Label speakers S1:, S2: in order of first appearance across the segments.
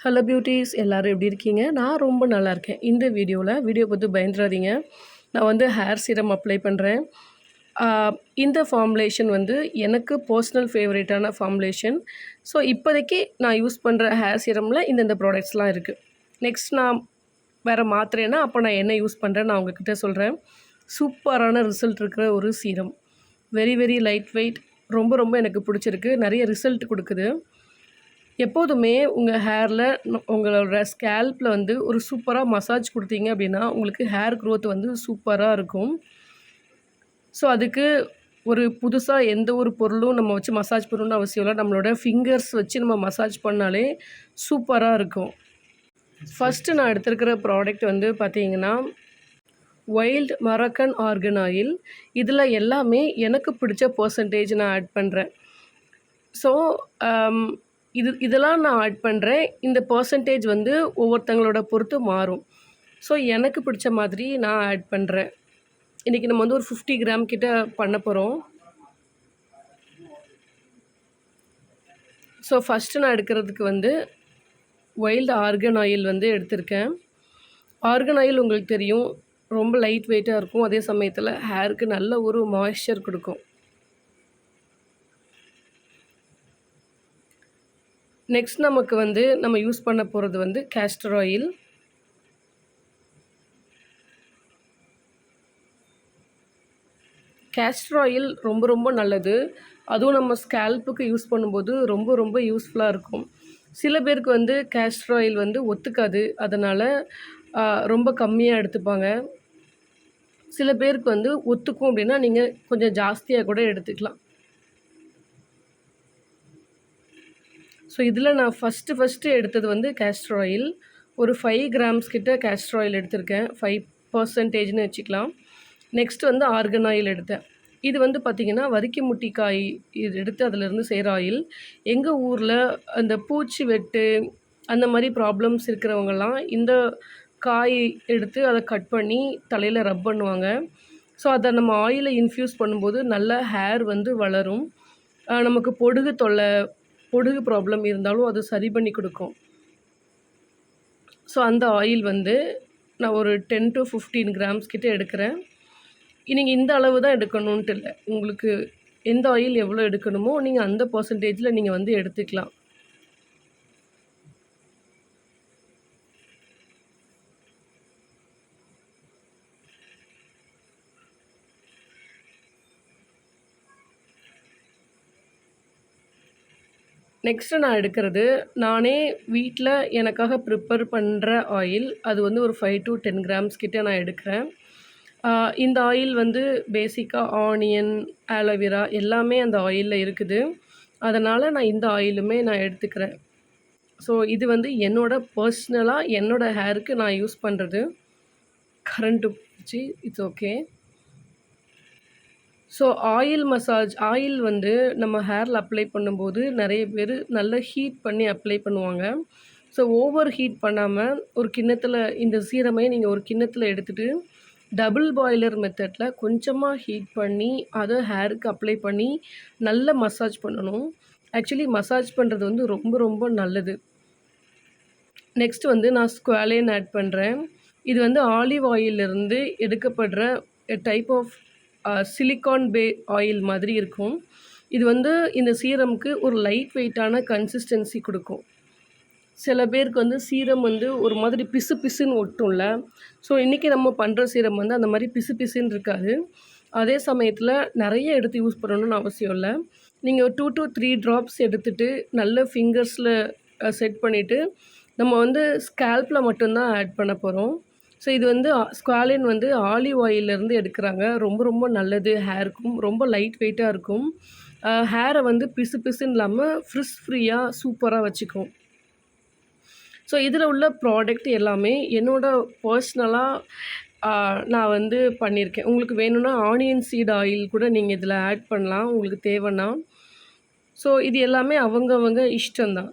S1: Hello beauties எல்லோரும் எப்படி இருக்கீங்க? நான் ரொம்ப நல்லா இருக்கேன். இந்த வீடியோ பார்த்து பயந்துடாதீங்க. நான் வந்து ஹேர் சீரம் அப்ளை பண்ணுறேன். இந்த ஃபார்முலேஷன் வந்து எனக்கு பர்சனல் ஃபேவரேட்டான ஃபார்முலேஷன். ஸோ இப்போதைக்கு நான் யூஸ் பண்ணுற ஹேர் சீரமில் இந்த ப்ராடக்ட்ஸ்லாம் இருக்குது. நெக்ஸ்ட் நான் வேறு மாத்திரேன்னா அப்போ நான் என்ன யூஸ் பண்ணுறேன்னு நான் உங்ககிட்ட சொல்கிறேன். சூப்பரான ரிசல்ட் இருக்கிற ஒரு serum. Very very light weight. ரொம்ப ரொம்ப எனக்கு பிடிச்சிருக்கு. நிறைய ரிசல்ட் கொடுக்குது. எப்போதுமே உங்கள் ஹேரில் உங்களோட ஸ்கேல்ப்பில் வந்து ஒரு சூப்பராக மசாஜ் கொடுத்தீங்க அப்படின்னா உங்களுக்கு ஹேர் க்ரோத் வந்து சூப்பராக இருக்கும். ஸோ அதுக்கு ஒரு புதுசாக எந்த ஒரு பொருளும் நம்ம வச்சு மசாஜ் பண்ணணும்னு அவசியம் இல்லை. நம்மளோட ஃபிங்கர்ஸ் வச்சு நம்ம மசாஜ் பண்ணாலே சூப்பராக இருக்கும். ஃபஸ்ட்டு நான் எடுத்துருக்கிற ப்ராடக்ட் வந்து பார்த்தீங்கன்னா வைல்ட் மரக்கன் ஆர்கன் ஆயில். இதில் எல்லாமே எனக்கு பிடிச்ச பர்சன்டேஜ் நான் ஆட் பண்ணுறேன். ஸோ இதெல்லாம் நான் ஆட் பண்ணுறேன். இந்த பர்சன்டேஜ் வந்து ஒவ்வொருத்தங்களோட பொறுத்து மாறும். ஸோ எனக்கு பிடிச்ச மாதிரி நான் ஆட் பண்ணுறேன். இன்றைக்கி நம்ம வந்து ஒரு 50 கிராம் கிட்ட பண்ண போகிறோம். ஸோ ஃபஸ்ட்டு நான் எடுக்கிறதுக்கு வந்து வைல்டு ஆர்கன் ஆயில் வந்து எடுத்திருக்கேன். ஆர்கன் ஆயில் உங்களுக்கு தெரியும், ரொம்ப லைட் வெயிட்டாக இருக்கும். அதே சமயத்தில் ஹேருக்கு நல்ல ஒரு மாய்ஸ்சர் கொடுக்கும். நெக்ஸ்ட் நமக்கு வந்து நம்ம யூஸ் பண்ண போகிறது வந்து கேஸ்டர் ஆயில். கேஸ்டர் ஆயில் ரொம்ப ரொம்ப நல்லது. அதுவும் நம்ம ஸ்கேல்ப்புக்கு யூஸ் பண்ணும்போது ரொம்ப ரொம்ப யூஸ்ஃபுல்லாக இருக்கும். சில பேருக்கு வந்து கேஸ்டர் ஆயில் வந்து ஒத்துக்காது. அதனால் ரொம்ப கம்மியாக எடுத்துப்பாங்க. சில பேருக்கு வந்து ஒத்துக்கும் அப்படின்னா நீங்கள் கொஞ்சம் ஜாஸ்தியாக கூட எடுத்துக்கலாம். ஸோ இதில் நான் ஃபஸ்ட்டு எடுத்தது வந்து கேஸ்டர் ஆயில். ஒரு 5 கிராம்ஸ் கிட்ட கேஸ்டர் ஆயில் எடுத்திருக்கேன். 5% வச்சுக்கலாம். நெக்ஸ்ட் வந்து ஆர்கன் ஆயில் எடுத்தேன். இது வந்து பார்த்திங்கன்னா வரிக்கி முட்டிக்காய் இது எடுத்து அதிலேருந்து செய்கிற ஆயில். எங்கள் ஊரில் அந்த பூச்சி வெட்டு அந்த மாதிரி ப்ராப்ளம்ஸ் இருக்கிறவங்கலாம் இந்த காய் எடுத்து அதை கட் பண்ணி தலையில் ரப் பண்ணுவாங்க. ஸோ அதை நம்ம ஆயிலை இன்ஃப்யூஸ் பண்ணும்போது நல்ல ஹேர் வந்து வளரும். நமக்கு பொடுகு ப்ராப்ளம் இருந்தாலும் அது சரி பண்ணி கொடுக்கும். ஸோ அந்த ஆயில் வந்து நான் ஒரு 10 to 15 கிராம்ஸ் கிட்ட எடுக்கிறேன். நீங்கள் இந்த அளவு தான் எடுக்கணுன்ட்டு இல்லை. உங்களுக்கு எந்த ஆயில் எவ்வளோ எடுக்கணுமோ நீங்கள் அந்த பர்சன்டேஜில் நீங்கள் வந்து எடுத்துக்கலாம். நெக்ஸ்ட்டு நான் எடுக்கிறது நானே வீட்டில் எனக்காக ப்ரிப்பேர் பண்ணுற ஆயில். அது வந்து ஒரு 5 to 10 கிராம்ஸ் கிட்ட நான் எடுக்கிறேன். இந்த ஆயில் வந்து பேசிக்காக ஆனியன், ஆலோவேரா எல்லாமே அந்த ஆயிலில் இருக்குது. அதனால் நான் இந்த ஆயிலுமே நான் எடுத்துக்கிறேன். ஸோ இது வந்து பர்சனலாக என்னோடய ஹேருக்கு நான் யூஸ் பண்ணுறது. கரண்ட்டு போச்சு, இட்ஸ் ஓகே. ஸோ ஆயில் வந்து நம்ம ஹேரில் அப்ளை பண்ணும்போது நிறைய பேர் நல்லா ஹீட் பண்ணி அப்ளை பண்ணுவாங்க. ஸோ ஓவர் ஹீட் பண்ணாமல் ஒரு கிண்ணத்தில் இந்த சீரமை நீங்கள் ஒரு கிண்ணத்தில் எடுத்துகிட்டு டபுள் பாய்லர் மெத்தடில் கொஞ்சமாக ஹீட் பண்ணி அதை ஹேருக்கு அப்ளை பண்ணி நல்லா மசாஜ் பண்ணணும். ஆக்சுவலி மசாஜ் பண்ணுறது வந்து ரொம்ப ரொம்ப நல்லது. நெக்ஸ்ட் வந்து நான் ஸ்குவாலேன் ஆட் பண்ணுறேன். இது வந்து ஆலிவ் ஆயிலிருந்து எடுக்கப்படுற டைப் ஆஃப் சிலிக்கான் ஆயில் மாதிரி இருக்கும். இது வந்து இந்த சீரமுக்கு ஒரு லைட் வெயிட்டான கன்சிஸ்டன்சி கொடுக்கும். சில பேருக்கு வந்து சீரம் வந்து ஒரு மாதிரி பிசு பிசுன்னு ஒட்டும்ல. ஸோ இன்றைக்கி நம்ம பண்ணுற சீரம் வந்து அந்த மாதிரி பிசு பிசுன்னு இருக்காது. அதே சமயத்தில் நிறைய எடுத்து யூஸ் பண்ணணும்னு அவசியம் இல்லை. நீங்கள் 2 to 3 ட்ராப்ஸ் எடுத்துகிட்டு நல்ல ஃபிங்கர்ஸில் செட் பண்ணிவிட்டு நம்ம வந்து ஸ்கேல்ப்பில் மட்டும்தான் ஆட் பண்ண போகிறோம். ஸோ இது வந்து ஸ்குவாலின் வந்து ஆலிவ் ஆயிலேருந்து எடுக்கிறாங்க. ரொம்ப ரொம்ப நல்லது ஹேருக்கும். ரொம்ப லைட் வெயிட்டாக இருக்கும். ஹேரை வந்து பிசு பிசுன்னு இல்லாமல் ஃப்ரியாக சூப்பராக வச்சுக்கும். ஸோ இதில் உள்ள ப்ராடக்ட் எல்லாமே பர்சனலாக நான் வந்து பண்ணியிருக்கேன். உங்களுக்கு வேணும்னா ஆனியன் சீட் ஆயில் கூட நீங்கள் இதில் ஆட் பண்ணலாம் உங்களுக்கு தேவைன்னா. ஸோ இது எல்லாமே அவங்கவங்க இஷ்டம்தான்.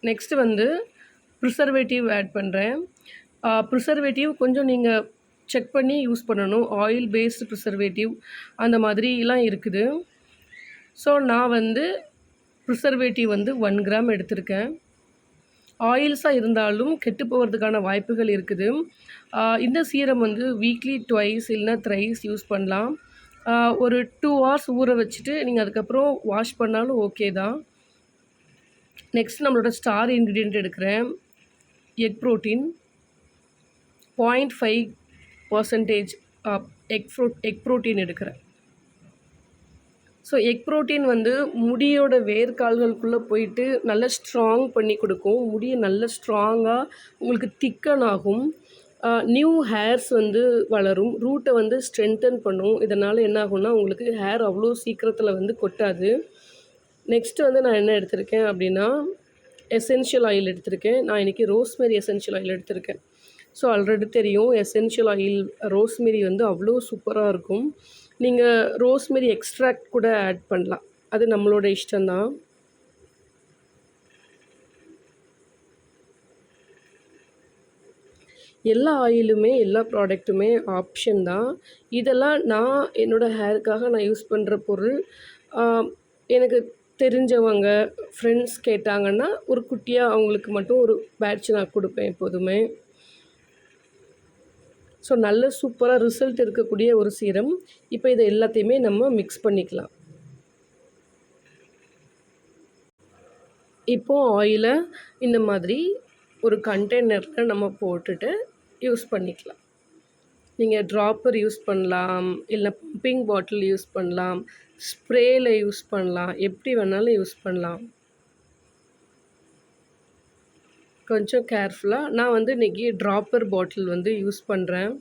S1: நெக்ஸ்ட்டு வந்து ப்ரிசர்வேட்டிவ் ஆட் பண்ணுறேன். ப்ரிசர்வேட்டிவ் கொஞ்சம் நீங்கள் செக் பண்ணி யூஸ் பண்ணணும். ஆயில் பேஸ்டு ப்ரிசர்வேட்டிவ் அந்த மாதிரிலாம் இருக்குது. ஸோ நான் வந்து ப்ரிசர்வேட்டிவ் வந்து 1 கிராம் எடுத்திருக்கேன். ஆயில்ஸாக இருந்தாலும் கெட்டு போகிறதுக்கான வாய்ப்புகள் இருக்குது. இந்த சீரம் வந்து வீக்லி ட்வைஸ் இல்லைனா த்ரைஸ் யூஸ் பண்ணலாம். ஒரு 2 ஹார்ஸ் ஊற வச்சுட்டு நீங்கள் அதுக்கப்புறம் வாஷ் பண்ணாலும் ஓகே தான். நெக்ஸ்ட் நம்மளோட ஸ்டார் இன்க்ரீடியன்ட் எடுக்கிறேன். எக் ப்ரோட்டீன் 0.5% எக் ப்ரோட்டீன் எடுக்கிறேன். ஸோ எக் ப்ரோட்டீன் வந்து முடியோட வேர்க்கால்களுக்குள்ளே போயிட்டு நல்லா ஸ்ட்ராங் பண்ணி கொடுக்கும். முடியை நல்ல ஸ்ட்ராங்காக உங்களுக்கு திக்கன் ஆகும். நியூ ஹேர்ஸ் வந்து வளரும். ரூட்டை வந்து ஸ்ட்ரென்தன் பண்ணும். இதனால் என்ன ஆகும்னா உங்களுக்கு ஹேர் அவ்வளோ சீக்கிரத்தில் வந்து கொட்டாது. நெக்ஸ்ட்டு வந்து நான் என்ன எடுத்திருக்கேன் அப்படின்னா எசென்ஷியல் ஆயில் எடுத்திருக்கேன். நான் இன்றைக்கி ரோஸ்மெரி எசென்ஷியல் ஆயில் எடுத்திருக்கேன். ஸோ ஆல்ரெடி தெரியும் எசென்ஷியல் ஆயில் ரோஸ்மெரி வந்து அவ்வளோ சூப்பராக இருக்கும். நீங்கள் ரோஸ்மெரி எக்ஸ்ட்ராக்ட் கூட ஆட் பண்ணலாம். அது நம்மளோட இஷ்டம்தான். எல்லா ஆயிலுமே எல்லா ப்ராடக்ட்டுமே ஆப்ஷன் தான். இதெல்லாம் நான் என்னோடய ஹேருக்காக நான் யூஸ் பண்ணுற பொருள். எனக்கு தெரிஞ்சவங்க ஃப்ரெண்ட்ஸ் கேட்டாங்கன்னா ஒரு குட்டியாக அவங்களுக்கு மட்டும் ஒரு பேட்ச் நான் கொடுப்பேன் எப்போதுமே. ஸோ நல்ல சூப்பராக ரிசல்ட் இருக்கக்கூடிய ஒரு சீரம். இப்போ இதை எல்லாத்தையுமே நம்ம மிக்ஸ் பண்ணிக்கலாம். இப்போது ஆயிலை இந்த மாதிரி ஒரு கண்டெய்னரில் நம்ம போட்டுட்டு யூஸ் பண்ணிக்கலாம். நீங்கள் ட்ராப்பர் யூஸ் பண்ணலாம், இல்லை பம்பிங் பாட்டில் யூஸ் பண்ணலாம், ஸ்ப்ரேயில் யூஸ் பண்ணலாம், எப்படி வேணாலும் யூஸ் பண்ணலாம். கொஞ்சம் கேர்ஃபுல்லாக நான் வந்து இன்றைக்கி ட்ராப்பர் பாட்டில் வந்து யூஸ் பண்ணுறேன்.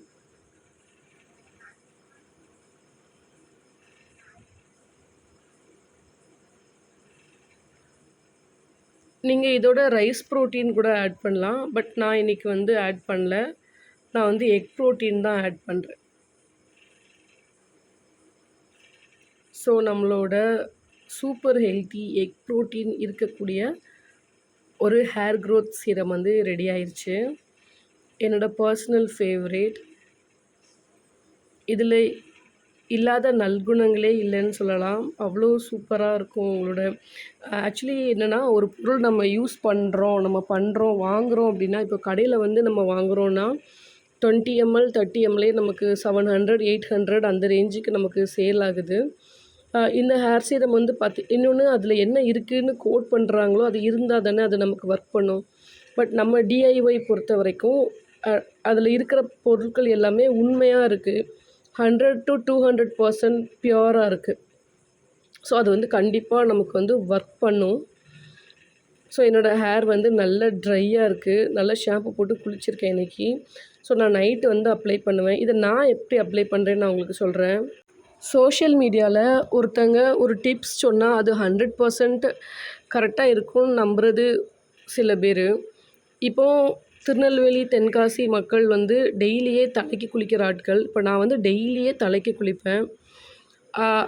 S1: நீங்கள் இதோட ரைஸ் ப்ரோட்டீன் கூட ஆட் பண்ணலாம். பட் நான் இன்றைக்கி வந்து ஆட் பண்ணல. நான் வந்து எக் ப்ரோட்டீன் தான் ஆட் பண்ணுறேன். ஸோ நம்மளோட சூப்பர் ஹெல்த்தி எக் ப்ரோட்டீன் இருக்கக்கூடிய ஒரு ஹேர் க்ரோத் சீரம் வந்து ரெடி ஆயிடுச்சு. என்னோடய பர்சனல் ஃபேவரேட். இதில் இல்லாத நல்குணங்களே இல்லைன்னு சொல்லலாம். அவ்வளோ சூப்பராக இருக்கும் உங்களோட. ஆக்சுவலி என்னென்னா ஒரு பொருள் நம்ம யூஸ் பண்ணுறோம், வாங்குகிறோம் அப்படின்னா, இப்போ கடையில் வந்து நம்ம வாங்குகிறோன்னா 20 ml 30 ml நமக்கு 700 800 அந்த ரேஞ்சுக்கு நமக்கு சேல் ஆகுது. இந்த ஹேர் சீரம் வந்து இன்னொன்று அதில் என்ன இருக்குதுன்னு கோட் பண்ணுறாங்களோ அது இருந்தால் தானே அது நமக்கு ஒர்க் பண்ணும். பட் நம்ம டிஐஒய் பொறுத்த வரைக்கும் அதில் இருக்கிற பொருட்கள் எல்லாமே உண்மையாக இருக்குது. 100 to 200% பியூராக இருக்குது. ஸோ அது வந்து கண்டிப்பாக நமக்கு வந்து ஒர்க் பண்ணும். ஸோ என்னோடய ஹேர் வந்து நல்ல ட்ரையாக இருக்குது. நல்லா ஷாம்பு போட்டு குளிச்சிருக்கேன் இன்றைக்கி. ஸோ நான் நைட்டு வந்து அப்ளை பண்ணுவேன். இதை நான் எப்படி அப்ளை பண்ணுறேன்னு நான் உங்களுக்கு சொல்கிறேன். சோஷியல் மீடியாவில் ஒருத்தங்க ஒரு டிப்ஸ் சொன்னால் அது 100% கரெக்டாக இருக்கும்னு நம்புறது சில பேர். இப்போது திருநெல்வேலி தென்காசி மக்கள் வந்து டெய்லியே தலைக்கு குளிக்கிற ஆட்கள். இப்போ நான் வந்து டெய்லியே தலைக்கு குளிப்பேன்.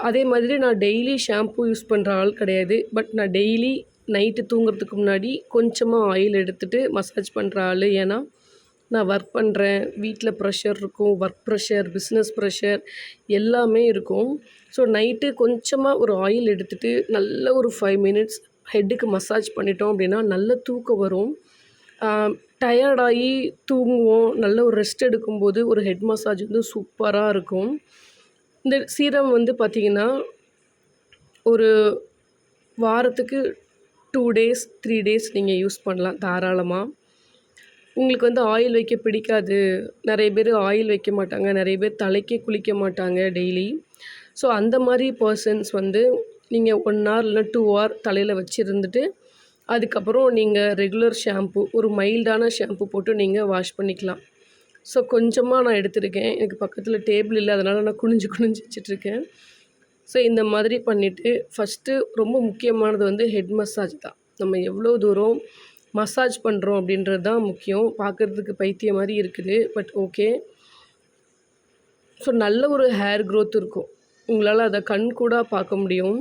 S1: அதே மாதிரி நான் டெய்லி ஷாம்பு யூஸ் பண்ணுற ஆள் கிடையாது. பட் நான் டெய்லி நைட்டு தூங்குறதுக்கு முன்னாடி கொஞ்சமாக ஆயில் எடுத்துகிட்டு மசாஜ் பண்ணுற ஆள். ஏன்னா நான் ஒர்க் பண்ணுறேன், வீட்டில் ப்ரெஷர் இருக்கும், ஒர்க் ப்ரெஷர், பிஸ்னஸ் ப்ரெஷர் எல்லாமே இருக்கும். ஸோ நைட்டு கொஞ்சமாக ஒரு ஆயில் எடுத்துகிட்டு நல்ல ஒரு 5 மினிட்ஸ் ஹெட்டுக்கு மசாஜ் பண்ணிட்டோம் அப்படின்னா நல்ல தூக்கம் வரும். டயர்டாகி தூங்குவோம். நல்ல ஒரு ரெஸ்ட் எடுக்கும்போது ஒரு ஹெட் மசாஜ் வந்து சூப்பராக இருக்கும். இந்த சீரம் வந்து பார்த்திங்கன்னா ஒரு வாரத்துக்கு 2 டேஸ் 3 டேஸ் நீங்கள் யூஸ் பண்ணலாம் தாராளமாக. உங்களுக்கு வந்து ஆயில் வைக்க பிடிக்காது, நிறைய பேர் ஆயில் வைக்க மாட்டாங்க, நிறைய பேர் தலைக்கே குளிக்க மாட்டாங்க டெய்லி. ஸோ அந்த மாதிரி பர்சன்ஸ் வந்து நீங்கள் 1 hour இல்லைனா 2 hour தலையில் வச்சுருந்துட்டு அதுக்கப்புறம் நீங்கள் ரெகுலர் ஷாம்பு ஒரு மைல்டான ஷாம்பு போட்டு நீங்கள் வாஷ் பண்ணிக்கலாம். ஸோ கொஞ்சமாக நான் எடுத்திருக்கேன். எனக்கு பக்கத்தில் டேபிள் இல்லை, அதனால் நான் குனிஞ்சு வச்சிட்ருக்கேன். ஸோ இந்த மாதிரி பண்ணிவிட்டு ஃபஸ்ட்டு ரொம்ப முக்கியமானது வந்து ஹெட் மசாஜ் தான். நம்ம எவ்வளோ தூரம் மசாஜ் பண்ணுறோம் அப்படின்றது தான் முக்கியம். பார்க்குறதுக்கு பைத்தியம் மாதிரி இருக்குது, பட் ஓகே. ஸோ நல்ல ஒரு ஹேர் க்ரோத் இருக்கும். உங்களால் அதை கண்கூடாக பார்க்க முடியும்.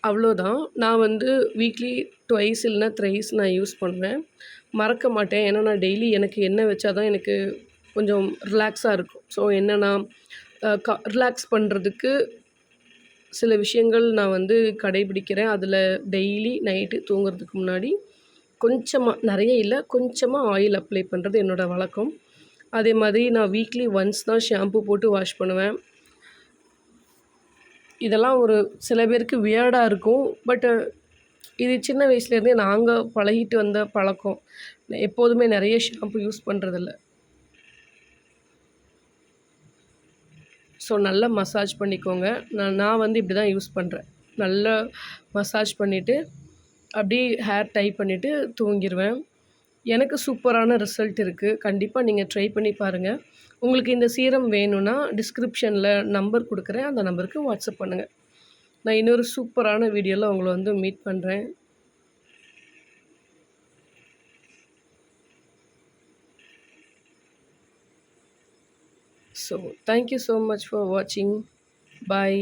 S1: அவ்வளோதான். நான் வந்து வீக்லி ட்வைஸ் இல்லைனா த்ரைஸ் நான் யூஸ் பண்ணுவேன். மறக்க மாட்டேன். ஏன்னா நான் டெய்லி எனக்கு எண்ணெய் வச்சா தான் எனக்கு கொஞ்சம் ரிலாக்ஸாக இருக்கும். ஸோ என்னென்னா ரிலாக்ஸ் பண்ணுறதுக்கு சில விஷயங்கள் நான் வந்து கடைபிடிக்கிறேன். அதில் டெய்லி நைட்டு தூங்குறதுக்கு முன்னாடி கொஞ்சமா, நெறைய இல்ல, கொஞ்சமா ஆயில் அப்ளை பண்ணுறது என்னோடய வழக்கம். அதே மாதிரி நான் வீக்லி ஒன்ஸ் தான் ஷாம்பு போட்டு வாஷ் பண்ணுவேன். இதெல்லாம் ஒரு சில பேருக்கு வியர்டா இருக்கும். இது சின்ன வயசுலேருந்தே நாங்க பழகிட்டு வந்த பழக்கம். எப்போதுமே நெறைய ஷாம்பு யூஸ் பண்ணுறதில்ல. ஸோ நல்லா மசாஜ் பண்ணிக்கோங்க. நான் வந்து இப்படி தான் யூஸ் பண்ணுறேன். நல்லா மசாஜ் பண்ணிவிட்டு, அப்படியே ஹேர் டை பண்ணிவிட்டு தூங்கிருவேன். எனக்கு சூப்பரான ரிசல்ட் இருக்குது. கண்டிப்பா நீங்க ட்ரை பண்ணி பாருங்க. உங்களுக்கு இந்த சீரம் வேணும்னா, டிஸ்கிரிப்ஷன்ல நம்பர் குடுக்குறேன். அந்த நம்பருக்கு வாட்ஸ்அப் பண்ணுங்க. நான் இன்னொரு சூப்பரான வீடியோல உங்கள வந்து மீட் பண்றேன். So, thank you so much for watching. Bye.